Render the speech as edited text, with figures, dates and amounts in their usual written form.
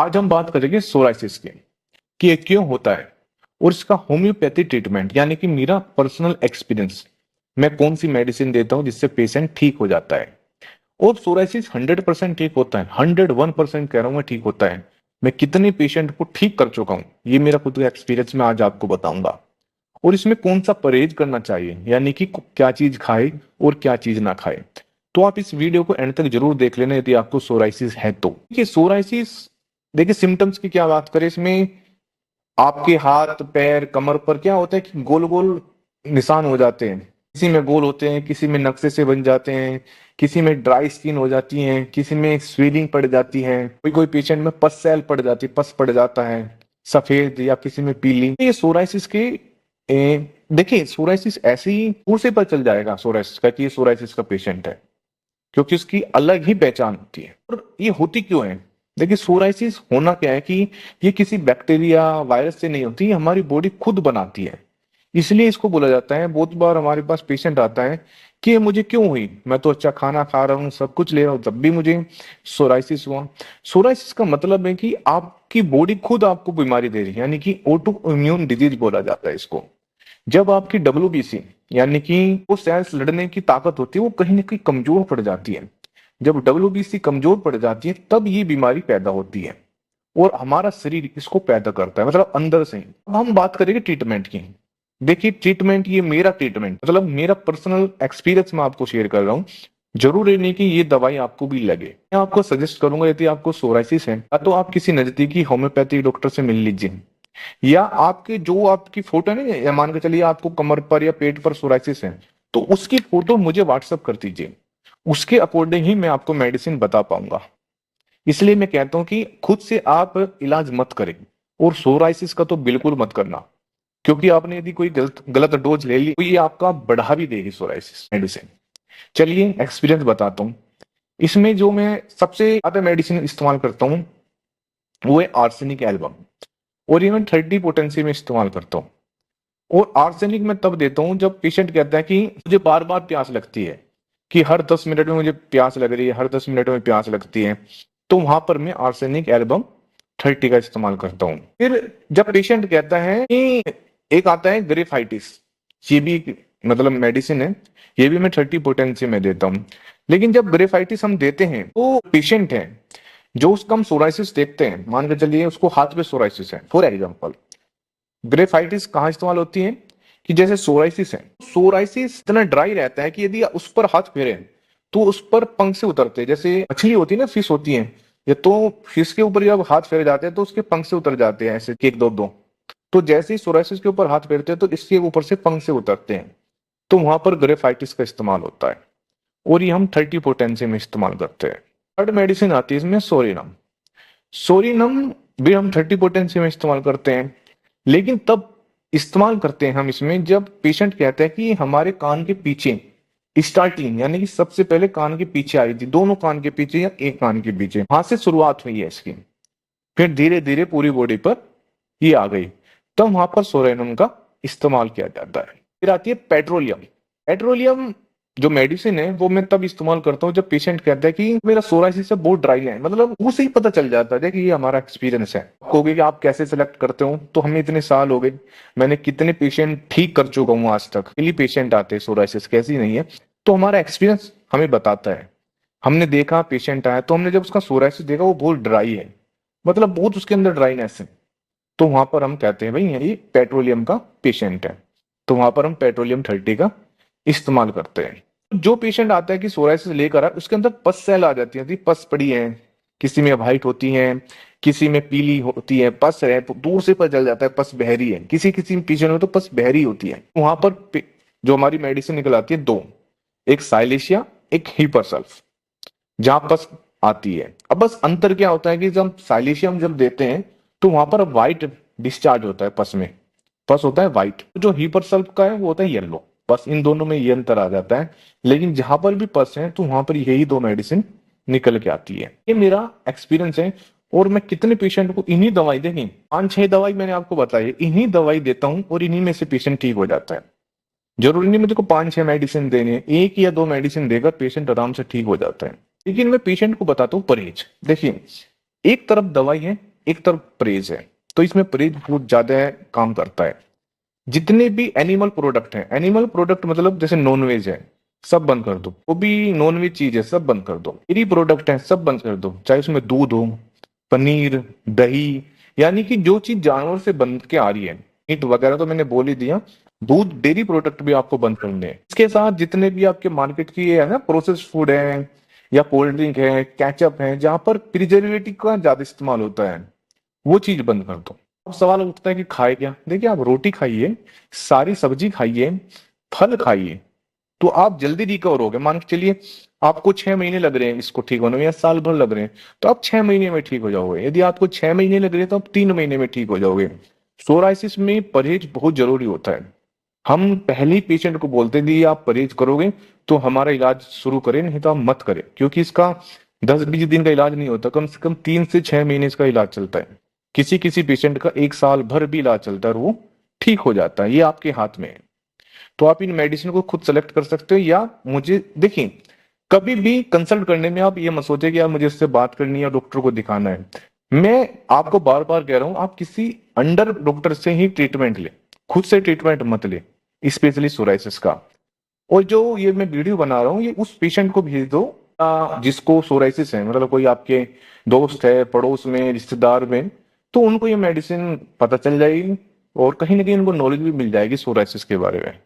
आज हम बात करेंगे सोराइसिस की कि ये क्यों होता है और इसका होम्योपैथी ट्रीटमेंट यानी कि मेरा पर्सनल एक्सपीरियंस, मैं कौन सी मेडिसिन देता हूं जिससे पेशेंट ठीक हो जाता है। और सोराइसिस 100% ठीक होता है, 101% कह रहा हूं मैं, ठीक होता है। मैं कितने पेशेंट को ठीक कर चुका हूं, ये मेरा खुद का एक्सपीरियंस मैं आज आपको बताऊंगा। और इसमें कौन सा परहेज करना चाहिए, यानी कि क्या चीज खाए और क्या चीज ना खाए। तो आप इस वीडियो को एंड तक जरूर देख लेना यदि आपको सोराइसिस है तो। देखिए सोराइसिस, देखिए सिम्टम्स की क्या बात करें इसमें, आपके हाथ पैर कमर पर क्या होता है कि गोल गोल निशान हो जाते हैं। किसी में गोल होते हैं, किसी में नक्शे से बन जाते हैं, किसी में ड्राई स्किन हो जाती है, किसी में स्वेलिंग पड़ जाती है, कोई कोई पेशेंट में पस सेल पड़ जाती है, पस पड़ जाता है सफेद, या किसी में पीली। ये सोराइसिस के देखिए सोराइसिस ऐसे ही दूर से पता चल जाएगा सोराइसिस का कि ये सोराइसिस का पेशेंट है, क्योंकि उसकी अलग ही पहचान होती है। और ये होती क्यों है, देखिए सोराइसिस होना क्या है कि ये किसी बैक्टीरिया वायरस से नहीं होती, ये हमारी बॉडी खुद बनाती है। इसलिए इसको बोला जाता है, बहुत बार हमारे पास पेशेंट आता है कि ये मुझे क्यों हुई, मैं तो अच्छा खाना खा रहा हूँ, सब कुछ ले रहा हूँ, तब भी मुझे सोराइसिस हुआ। सोराइसिस का मतलब है कि आपकी बॉडी खुद आपको बीमारी दे रही है, यानी कि ऑटो इम्यून डिजीज बोला जाता है इसको। जब आपकी डब्ल्यूबीसी यानी कि वो सेल्स लड़ने की ताकत होती है वो कहीं ना कहीं कमजोर पड़ जाती है। जब डब्ल्यूबीसी कमजोर पड़ जाती है तब ये बीमारी पैदा होती है, और हमारा शरीर इसको पैदा करता है, मतलब अंदर से ही। अब हम बात करेंगे ट्रीटमेंट की। देखिए ट्रीटमेंट, ये मेरा ट्रीटमेंट मतलब मेरा पर्सनल एक्सपीरियंस मैं आपको शेयर कर रहा हूँ। जरूरी नहीं कि ये दवाई आपको भी लगे। मैं आपको सजेस्ट करूंगा यदि आपको सोराइसिस है तो आप किसी नजदीकी होम्योपैथी डॉक्टर से मिल लीजिए, या आपके जो आपकी फोटो है ना, या मान के चलिए आपको कमर पर या पेट पर सोराइसिस है तो उसकी फोटो मुझे व्हाट्सअप कर दीजिए। उसके अकॉर्डिंग ही मैं आपको मेडिसिन बता पाऊंगा। इसलिए मैं कहता हूं कि खुद से आप इलाज मत करें, और सोराइसिस का तो बिल्कुल मत करना, क्योंकि आपने यदि कोई गलत गलत डोज ले ली तो ये आपका बढ़ा भी देगी सोराइसिस मेडिसिन। चलिए एक्सपीरियंस बताता हूँ। इसमें जो मैं सबसे ज्यादा मेडिसिन इस्तेमाल करता हूँ वो है आर्सेनिक एल्बम, और ये मैं 30 पोटेंसी में इस्तेमाल करता हूँ। और आर्सेनिक मैं तब देता हूँ जब पेशेंट कहता है कि मुझे बार बार प्यास लगती है, कि हर 10 मिनट में मुझे प्यास लग रही है, हर 10 मिनट में प्यास लगती है, तो वहां पर मैं आर्सेनिक एल्बम 30 का इस्तेमाल करता हूँ। फिर जब पेशेंट कहता है कि एक आता है ग्रेफाइटिस, ये भी मतलब मेडिसिन है, ये भी मैं 30 पोटेंसी में देता हूँ। लेकिन जब ग्रेफाइटिस हम देते हैं तो पेशेंट है जो उसका हम सोराइसिस देखते हैं, मान के चलिए उसको हाथ पे सोराइसिस है फॉर एग्जाम्पल। ग्रेफाइटिस कहाँ इस्तेमाल होती है कि जैसे सोराइसिस है, सोराइसिस इतना ड्राई रहता है कि यदि उस पर हाथ फेरे तो उस पर पंख से उतरते हैं, जैसे मछली होती है ना, फिश होती है, या तो फिश के ऊपर जब हाथ फेरे जाते हैं तो उसके पंख से उतर जाते हैं, ऐसे एक दो दो। तो जैसे ही सोराइसिस के ऊपर हाथ फेरते हैं तो इसके ऊपर से पंख से उतरते हैं, तो वहां पर ग्रेफाइटिस का इस्तेमाल होता है। और ये हम 30 पोटेंसी में इस्तेमाल करते हैं। थर्ड मेडिसिन आती है इसमें सोरिनम। सोरिनम भी हम 30 पोटेंसी में इस्तेमाल करते हैं, लेकिन तब इस्तेमाल करते हैं हम इसमें जब पेशेंट कहता है कि हमारे कान के पीछे स्टार्टिंग, यानी कि सबसे पहले कान के पीछे आई थी, दोनों कान के पीछे या एक कान के पीछे, वहां से शुरुआत हुई है इसकी, फिर धीरे धीरे पूरी बॉडी पर ये आ गई, तो वहां पर सोरेनम का इस्तेमाल किया जाता है। फिर आती है पेट्रोलियम। पेट्रोलियम जो मेडिसिन है वो मैं तब इस्तेमाल करता हूँ जब पेशेंट कहता है कि मेरा सोराइसिस से बहुत ड्राई है, मतलब उसे ही पता चल जाता है कि ये हमारा एक्सपीरियंस है। कहोगे कि आप कैसे सिलेक्ट करते हो, तो हमें इतने साल हो गए, मैंने कितने पेशेंट ठीक कर चुका हूँ आज तक, डेली पेशेंट आते हैं सोराइसिस कैसी नहीं है, तो हमारा एक्सपीरियंस हमें बताता है। हमने देखा पेशेंट आया तो हमने जब उसका सोराइसिस देखा वो बहुत ड्राई है, मतलब बहुत उसके अंदर ड्राइनेस है, तो वहां पर हम कहते हैं भाई ये पेट्रोलियम का पेशेंट है, तो वहां पर हम पेट्रोलियम 30 का इस्तेमाल करते हैं। जो पेशेंट आता है कि सोराइसिस लेकर आए, उसके अंदर पस सेल आ जाती है, पस पड़ी है, किसी में व्हाइट होती है, किसी में पीली होती है, पस है, दूर से पता चल जाता है पस बहरी है, किसी किसी पेशेंट में तो पस बहरी होती है। वहां पर जो हमारी मेडिसिन निकल आती है दो, एक साइलेशिया, एक हीपरसल्फ, जहां पस आती है। अब बस अंतर क्या होता है कि जब साइलेशियम जब देते हैं तो वहां पर व्हाइट डिस्चार्ज होता है पस में, पस होता है व्हाइट। जो हीपर सल्फ का है वो होता है येलो। बस इन दोनों में ये अंतर आ जाता है, लेकिन जहां पर भी पस है तो वहां पर यही दो मेडिसिन निकल के आती है। ये मेरा एक्सपीरियंस है, और मैं कितने पेशेंट को इन्हीं दवाई, देखी 5-6 दवाई मैंने आपको बताई, इन्हीं दवाई देता हूँ और इन्हीं में से पेशेंट ठीक हो जाता है। जरूरी नहीं मुझे को 5-6 मेडिसिन देने हैं, एक या दो मेडिसिन देकर पेशेंट आराम से ठीक हो जाता है। लेकिन मैं पेशेंट को बताता हूँ परहेज। देखिए एक तरफ दवाई है एक तरफ परहेज है, तो इसमें परहेज बहुत ज्यादा काम करता है। जितने भी एनिमल प्रोडक्ट हैं, एनिमल प्रोडक्ट मतलब जैसे नॉनवेज है, सब बंद कर दो। वो भी नॉनवेज चीज है, सब बंद कर दो। डेयरी प्रोडक्ट है, सब बंद कर दो, चाहे उसमें दूध हो, पनीर, दही, यानी कि जो चीज जानवर से बन के आ रही है, मीट वगैरह तो मैंने बोल ही दिया। दूध, डेयरी प्रोडक्ट भी आपको बंद करने हैं। इसके साथ जितने भी आपके मार्केट की ये है ना, प्रोसेस्ड फूड है या कोल्ड ड्रिंक है, केचप है, जहां पर प्रिजर्वेटिव का ज्यादा इस्तेमाल होता है, वो चीज बंद कर दो। अब सवाल उठता है कि खाए क्या? देखिए, आप रोटी खाइए, सारी सब्जी खाइए, फल खाइए, तो आप जल्दी रिकवर होगे। मान के चलिए आपको 6 महीने लग रहे हैं इसको ठीक होने में, या साल भर लग रहे हैं, तो आप 6 महीने में ठीक हो जाओगे। यदि आपको 6 महीने लग रहे हैं तो आप 3 महीने में ठीक हो जाओगे। सोराइसिस में परहेज बहुत जरूरी होता है। हम पहले ही पेशेंट को बोलते हैं कि आप परहेज करोगे तो हमारा इलाज शुरू करें, नहीं तो आप मत करें, क्योंकि इसका 10-20 दिन का इलाज नहीं होता, कम से कम 3 से 6 महीने इसका इलाज चलता है। किसी किसी पेशेंट का 1 साल भर भी इलाज चलता है और वो ठीक हो जाता है। ये आपके हाथ में है। तो आप इन मेडिसिन को खुद सेलेक्ट कर सकते हो, या मुझे देखिए, कभी भी कंसल्ट करने में आप ये मत सोचे कि यार मुझे इससे बात करनी है या डॉक्टर को दिखाना है। मैं आपको बार बार कह रहा हूं, आप किसी अंडर डॉक्टर से ही ट्रीटमेंट ले, खुद से ट्रीटमेंट मत ले, स्पेशली सोराइसिस का। और जो ये मैं वीडियो बना रहा हूँ, ये उस पेशेंट को भेज दो जिसको सोराइसिस है, मतलब कोई आपके दोस्त है, पड़ोस में, रिश्तेदार में, तो उनको ये मेडिसिन पता चल जाएगी और कहीं ना कहीं उनको नॉलेज भी मिल जाएगी सोराइसिस के बारे में।